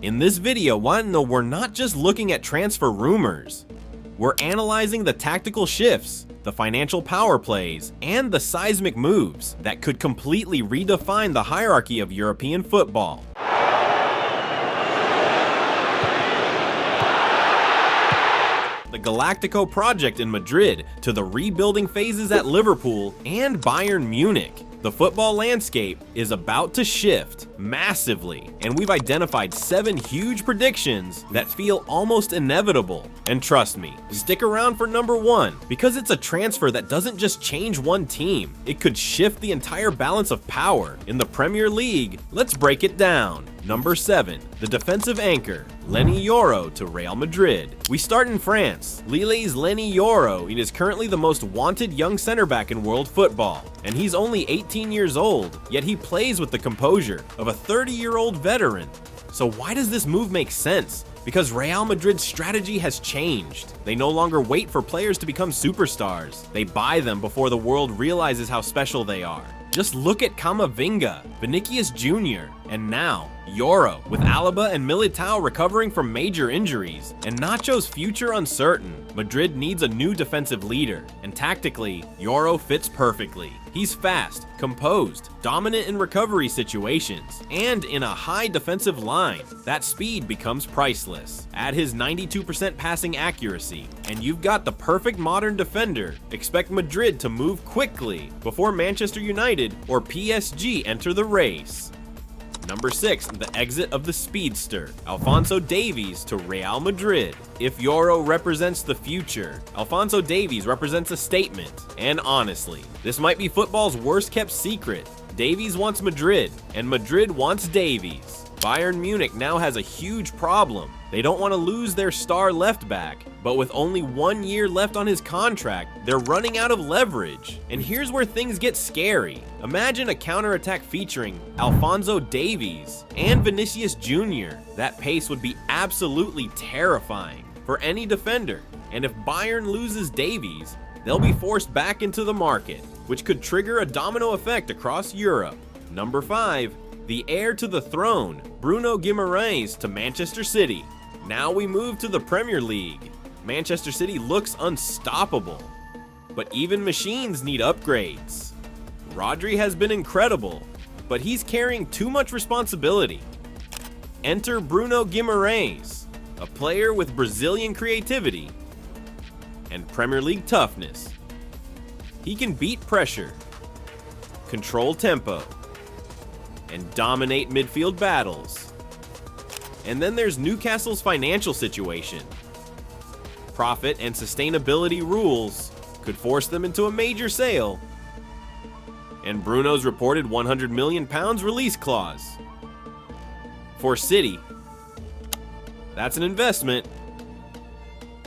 In this video, we're not just looking at transfer rumors. We're analyzing the tactical shifts, the financial power plays, and the seismic moves that could completely redefine the hierarchy of European football. The Galactico project in Madrid to the rebuilding phases at Liverpool and Bayern Munich. The football landscape is about to shift massively, and we've identified 7 huge predictions that feel almost inevitable. And trust me, stick around for number 1, because it's a transfer that doesn't just change one team, it could shift the entire balance of power in the Premier League. Let's break it down. Number 7, the defensive anchor, Leny Yoro to Real Madrid. We start in France. Lille's Leny Yoro is currently the most wanted young center back in world football, and he's only 18 years old, yet he plays with the composure of a 30-year-old veteran. So why does this move make sense? Because Real Madrid's strategy has changed. They no longer wait for players to become superstars. They buy them before the world realizes how special they are. Just look at Camavinga, Vinicius Jr., and now Yoro, with Alaba and Militao recovering from major injuries, and Nacho's future uncertain. Madrid needs a new defensive leader, and tactically, Yoro fits perfectly. He's fast, composed, dominant in recovery situations, and in a high defensive line. That speed becomes priceless. Add his 92% passing accuracy, and you've got the perfect modern defender. Expect Madrid to move quickly before Manchester United or PSG enter the race. Number 6, the exit of the speedster, Alphonso Davies to Real Madrid. If Yoro represents the future, Alphonso Davies represents a statement. And honestly, this might be football's worst kept secret. Davies wants Madrid, and Madrid wants Davies. Bayern Munich now has a huge problem. They don't want to lose their star left back, but with only 1 year left on his contract, they're running out of leverage. And here's where things get scary. Imagine a counterattack featuring Alphonso Davies and Vinicius Jr. That pace would be absolutely terrifying for any defender. And if Bayern loses Davies, they'll be forced back into the market, which could trigger a domino effect across Europe. Number 5, the heir to the throne, Bruno Guimarães to Manchester City. Now we move to the Premier League. Manchester City looks unstoppable, but even machines need upgrades. Rodri has been incredible, but he's carrying too much responsibility. Enter Bruno Guimarães, a player with Brazilian creativity and Premier League toughness. He can beat pressure, control tempo, and dominate midfield battles. And then there's Newcastle's financial situation. Profit and sustainability rules could force them into a major sale. And Bruno's reported £100 million release clause. For City, that's an investment,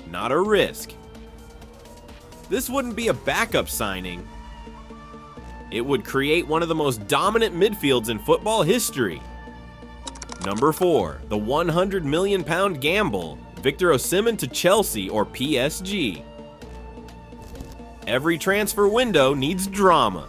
not a risk. This wouldn't be a backup signing. It would create one of the most dominant midfields in football history. Number 4, the £100 million gamble, Victor Osimhen to Chelsea or PSG. Every transfer window needs drama.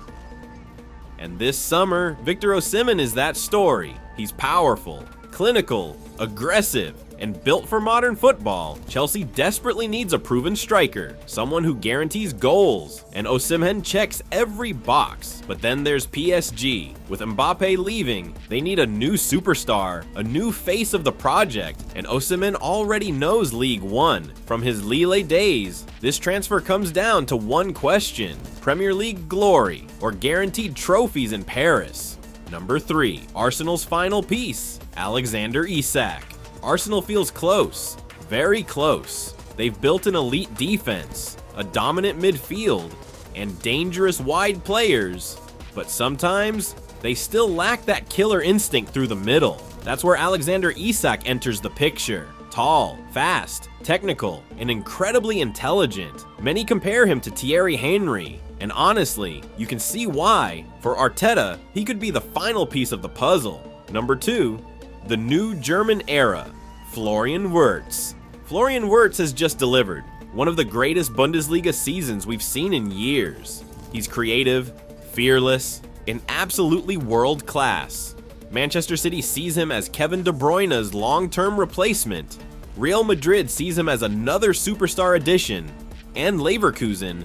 And this summer, Victor Osimhen is that story. He's powerful, clinical, aggressive, and built for modern football. Chelsea desperately needs a proven striker, someone who guarantees goals, and Osimhen checks every box. But then there's PSG. With Mbappe leaving, they need a new superstar, a new face of the project, and Osimhen already knows League One. From his Lille days, this transfer comes down to one question: Premier League glory or guaranteed trophies in Paris. Number 3, Arsenal's final piece, Alexander Isak. Arsenal feels close, very close. They've built an elite defense, a dominant midfield, and dangerous wide players, but sometimes they still lack that killer instinct through the middle. That's where Alexander Isak enters the picture. Tall, fast, technical, and incredibly intelligent. Many compare him to Thierry Henry, and honestly, you can see why. For Arteta, he could be the final piece of the puzzle. Number 2, the new German era, Florian Wirtz. Florian Wirtz has just delivered one of the greatest Bundesliga seasons we've seen in years. He's creative, fearless, and absolutely world class. Manchester City sees him as Kevin De Bruyne's long-term replacement. Real Madrid sees him as another superstar addition. And Leverkusen,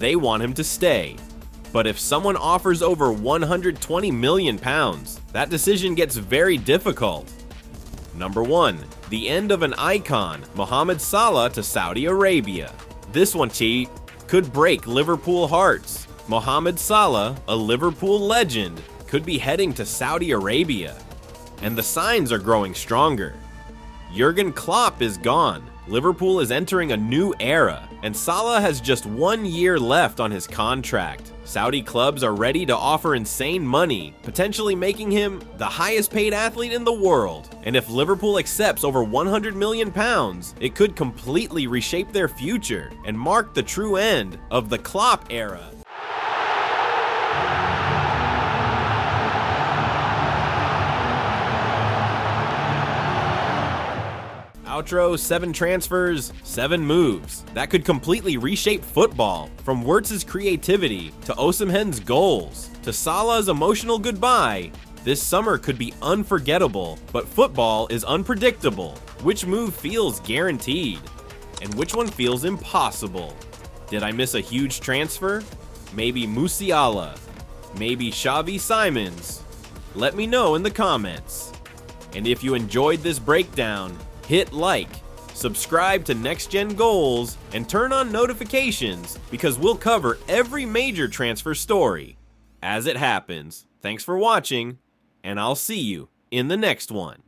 they want him to stay. But if someone offers over £120 million, that decision gets very difficult. Number 1. The end of an icon, Mohamed Salah to Saudi Arabia. This one, T, could break Liverpool hearts. Mohamed Salah, a Liverpool legend, could be heading to Saudi Arabia. And the signs are growing stronger. Jurgen Klopp is gone. Liverpool is entering a new era, and Salah has just 1 year left on his contract. Saudi clubs are ready to offer insane money, potentially making him the highest paid athlete in the world. And if Liverpool accepts over £100 million, it could completely reshape their future and mark the true end of the Klopp era. Outro, 7 transfers, 7 moves. That could completely reshape football, from Wirtz's creativity, to Osimhen's goals, to Salah's emotional goodbye. This summer could be unforgettable, but football is unpredictable. Which move feels guaranteed? And which one feels impossible? Did I miss a huge transfer? Maybe Musiala? Maybe Xavi Simons? Let me know in the comments. And if you enjoyed this breakdown, hit like, subscribe to NextGen Goals, and turn on notifications because we'll cover every major transfer story as it happens. Thanks for watching, and I'll see you in the next one.